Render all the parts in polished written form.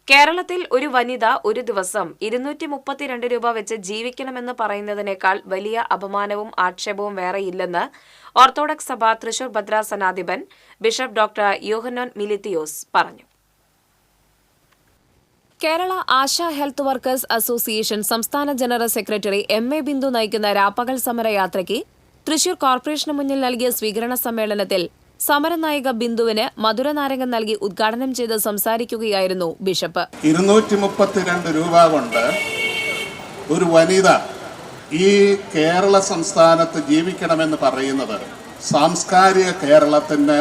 കേരളത്തിൽ ഒരു വനിത ഒരു ദിവസം 232 രൂപ വെച്ച് ജീവിക്കണമെന്ന് പറയുന്നതിനേക്കാൾ വലിയ അപമാനവും ആക്ഷേപവും വേറെയില്ലെന്ന് ഓർത്തഡോക്സ് സഭ തൃശൂർ ഭദ്രാസനാധിപൻ ബിഷപ്പ് ഡോക്ടർ യോഹന്നാൻ മിലിത്തിയോസ് പറഞ്ഞു. Kerala ASHA health workers association സംസ്ഥാന ജനറൽ സെക്രട്ടറി എം.എ. ബിന്ദു നയിക്കുന്ന രാപ്പകൽ സമരയാത്രയ്ക്ക് തൃശൂർ കോർപ്പറേഷന് മുന്നിൽ നൽകിയ സ്വീകരണ സമ്മേളനത്തിൽ സമരനായിക ബിന്ദുവിന് മധുരനാരങ്ങ നൽകി ഉദ്ഘാടനം ചെയ്ത് സംസാരിക്കുകയായിരുന്നു ബിഷപ്പ്. 232 രൂപ കൊണ്ട് ഒരു വനിത ഈ കേരള സംസ്ഥാനത്ത് ജീവിക്കണമെന്ന് പറയുന്നത് സാംസ്കാരിക കേരളത്തിന്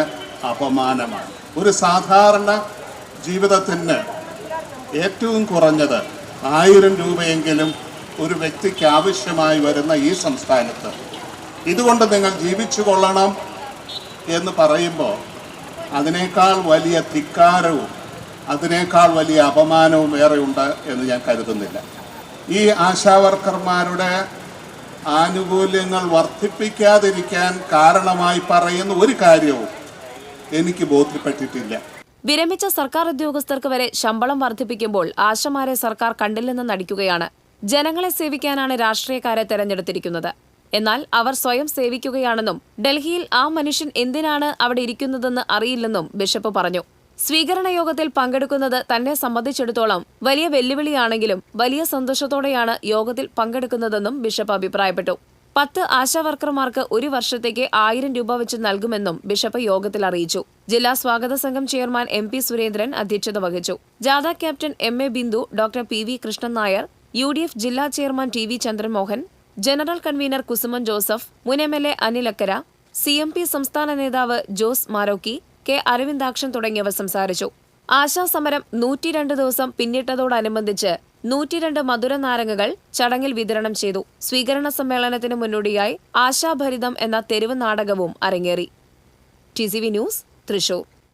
അപമാനമാണ്. ഒരു സാധാരണ ജീവിതത്തിന് ഏറ്റവും കുറഞ്ഞത് 1000 രൂപയെങ്കിലും ഒരു വ്യക്തിക്ക് ആവശ്യമായി വരുന്ന ഈ സംസ്ഥാനത്ത് ഇതുകൊണ്ട് നിങ്ങൾ ജീവിച്ചു കൊള്ളണം എന്ന് പറയുമ്പോൾ അതിനേക്കാൾ വലിയ ധിക്കാരവും അതിനേക്കാൾ വലിയ അപമാനവും ഏറെയുണ്ട് എന്ന് ഞാൻ കരുതുന്നില്ല. ഈ ആശാവർക്കർമാരുടെ ആനുകൂല്യങ്ങൾ വർദ്ധിപ്പിക്കാതിരിക്കാൻ കാരണമായി പറയുന്ന ഒരു കാര്യവും എനിക്ക് ബോധ്യപ്പെട്ടിട്ടില്ല. വിരമിച്ച സർക്കാർ ഉദ്യോഗസ്ഥർക്ക് വരെ ശമ്പളം വർദ്ധിപ്പിക്കുമ്പോൾ ആശമാരെ സർക്കാർ കണ്ടില്ലെന്ന് നടിക്കുകയാണ്. ജനങ്ങളെ സേവിക്കാനാണ് രാഷ്ട്രീയക്കാരെ തെരഞ്ഞെടുത്തിരിക്കുന്നത്. എന്നാൽ അവർ സ്വയം സേവിക്കുകയാണെന്നും ഡൽഹിയിൽ ആ മനുഷ്യൻ എന്തിനാണ് അവിടെ ഇരിക്കുന്നതെന്ന് അറിയില്ലെന്നും ബിഷപ്പ് പറഞ്ഞു. സ്വീകരണ യോഗത്തിൽ പങ്കെടുക്കുന്നത് തന്നെ സംബന്ധിച്ചിടത്തോളം വലിയ വെല്ലുവിളിയാണെങ്കിലും വലിയ സന്തോഷത്തോടെയാണ് യോഗത്തിൽ പങ്കെടുക്കുന്നതെന്നും ബിഷപ്പ് അഭിപ്രായപ്പെട്ടു. 10 ആശാവർക്കർമാർക്ക് ഒരു വർഷത്തേക്ക് 1000 രൂപ വെച്ച് നൽകുമെന്നും ബിഷപ്പ് യോഗത്തിൽ അറിയിച്ചു. ജില്ലാ സ്വാഗത സംഘം ചെയർമാൻ MP സുരേന്ദ്രൻ അധ്യക്ഷത വഹിച്ചു. ജാഥ captain M.A. Bindu, doctor PV Krishnan Nair, UDF ജില്ലാ chairman TV Chandramohan, general convener Kusuman Joseph, മുൻ MLA അനിലക്കര, CMP സംസ്ഥാന നേതാവ് ജോസ് മാരോക്കി, K. അരവിന്ദാക്ഷൻ തുടങ്ങിയവർ സംസാരിച്ചു. ആശാസമരം 102 ദിവസം പിന്നിട്ടതോടനുബന്ധിച്ച് 102 മധുരനാരങ്ങകൾ ചടങ്ങിൽ വിതരണം ചെയ്തു. സ്വീകരണ സമ്മേളനത്തിന് മുന്നോടിയായി ആശാഭരിതം എന്ന തെരുവ് നാടകവും അരങ്ങേറി. TCV news, Thrissur.